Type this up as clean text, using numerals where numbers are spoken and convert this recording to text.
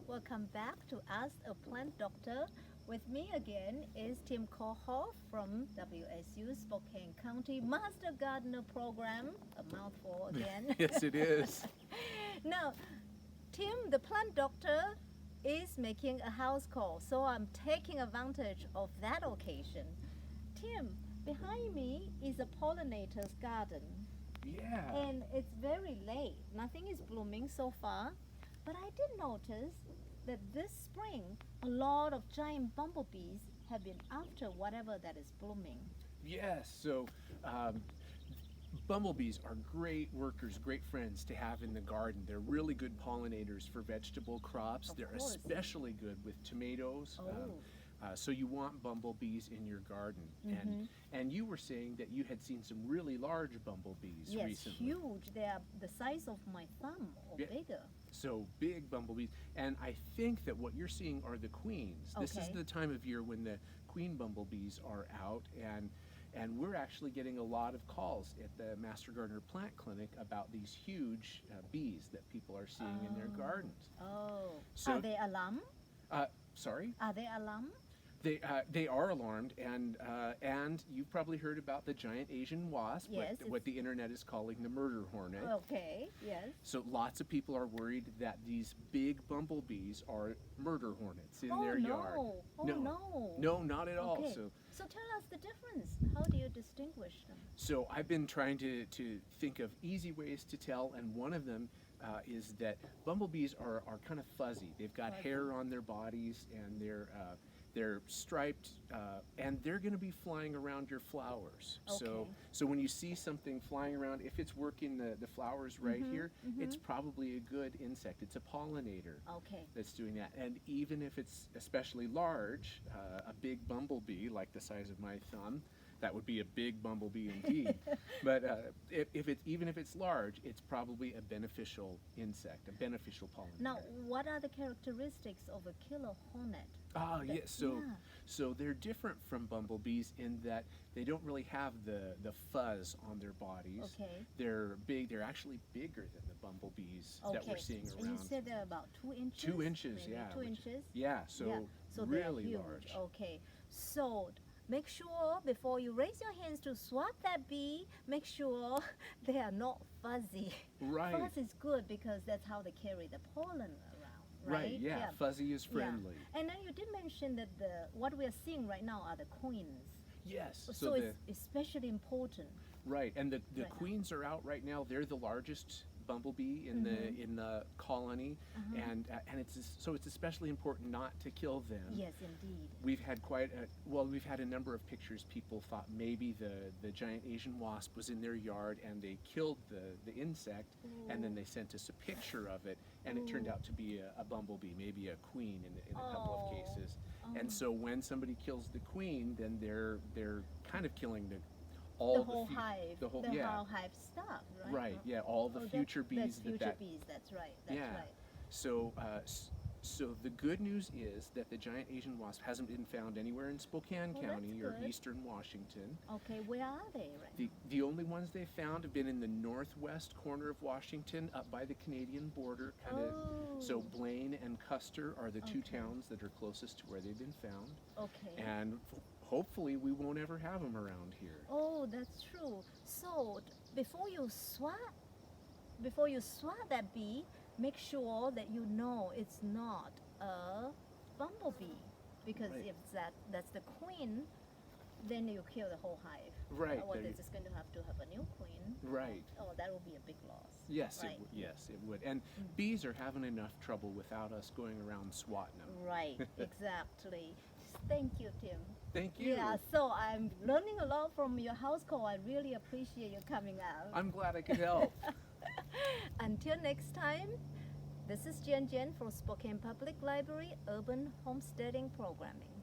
Welcome back to Ask a Plant Doctor. With me again is Tim Kohoff from WSU Spokane County Master Gardener Program. A mouthful again. Yes, it is. Now, Tim, the plant doctor, is making a house call, so I'm taking advantage of that occasion. Tim, behind me is a pollinator's garden. Yeah. And it's very late. Nothing is blooming so far. But I did notice that this spring, a lot of giant bumblebees have been after whatever that is blooming. Yes. So, bumblebees are great workers, great friends to have in the garden. They're really good pollinators for vegetable crops. Of They're course. especially good with tomatoes. So you want bumblebees in your garden. And you were saying that you had seen some really large bumblebees Yes, recently. huge. They are the size of my thumb or Yeah. bigger. So big bumblebees. And I think that what you're seeing are the queens. This is Okay. the time of year when the queen bumblebees are out, and we're actually getting a lot of calls at the Master Gardener Plant Clinic about these huge bees that people are seeing in their gardens. Oh. So- Are they alarmed? Sorry? Are they alarmed? They are alarmed, and you've probably heard about the giant Asian wasp, Yes, what the internet is calling the murder hornet. Okay, yes. So lots of people are worried that these big bumblebees are murder hornets in Oh their no. yard. Oh No. no. No, not at all. Okay. So tell us the difference. How do you distinguish them? So I've been trying to think of easy ways to tell, and one of them is that bumblebees are kind of fuzzy. They've got Fuzzy. hair on their bodies, and they're striped, and they're going to be flying around your flowers. Okay. So when you see something flying around, if it's working the flowers right here, it's probably a good insect. It's a pollinator Okay. that's doing that. And even if it's especially large, a big bumblebee like the size of my thumb, that would be a big bumblebee indeed. But even if it's large, it's probably a beneficial insect, a beneficial pollinator. Now, what are the characteristics of a killer hornet? Ah, That- yes. So, yeah. so they're different from bumblebees in that they don't really have the fuzz on their bodies. Okay. They're big. They're actually bigger than the bumblebees that we're seeing And you around. said they're about 2 inches? 2 inches, Maybe yeah. 2 which- inches? Yeah. So, Yeah. So they are really huge. large. Okay. So make sure before you raise your hands to swat that bee, make sure they are not fuzzy. Right. Fuzz is good because that's how they carry the pollen around, right? Yeah. Fuzzy is friendly. And then you did mention that what we are seeing right now are the queens. Yes. So it's especially important. Right, and the Right now. queens are out right now. They're the largest bumblebee in the colony, and it's especially important not to kill them. Yes, indeed. We've had we've had a number of pictures. People thought maybe the giant Asian wasp was in their yard and they killed the insect, and then they sent us a picture of it, and it turned out to be a bumblebee, maybe a queen in a couple of cases. And so when somebody kills the queen, then they're kind of killing The all whole fu- hive. the whole the yeah. whole hive stuff, right? Right, yeah, all the Oh, future that's bees future bees, that's right. That's yeah. right. So, so the good news is that the giant Asian wasp hasn't been found anywhere in Spokane Well, that's County or good. eastern Washington. Okay, where are they right now? The only ones they found have been in the northwest corner of Washington, up by the Canadian border, kind of. So Oh. Blaine and Custer are the two Okay. towns that are closest to where they've been found, Okay. and hopefully we won't ever have them around here. Oh, that's true. So before you swat that bee, make sure that you know it's not a bumblebee, because Right. if that's the queen, then you kill the whole hive. Right. Or there it's just going to have a new queen. Right. Oh, that will be a big loss. Yes, Right. yes, it would. And bees are having enough trouble without us going around swatting them. Right, exactly. Thank you, Tim. Thank you. Yeah, so I'm learning a lot from your house call. I really appreciate you coming out. I'm glad I could help. Until next time, this is Jen from Spokane Public Library Urban Homesteading Programming.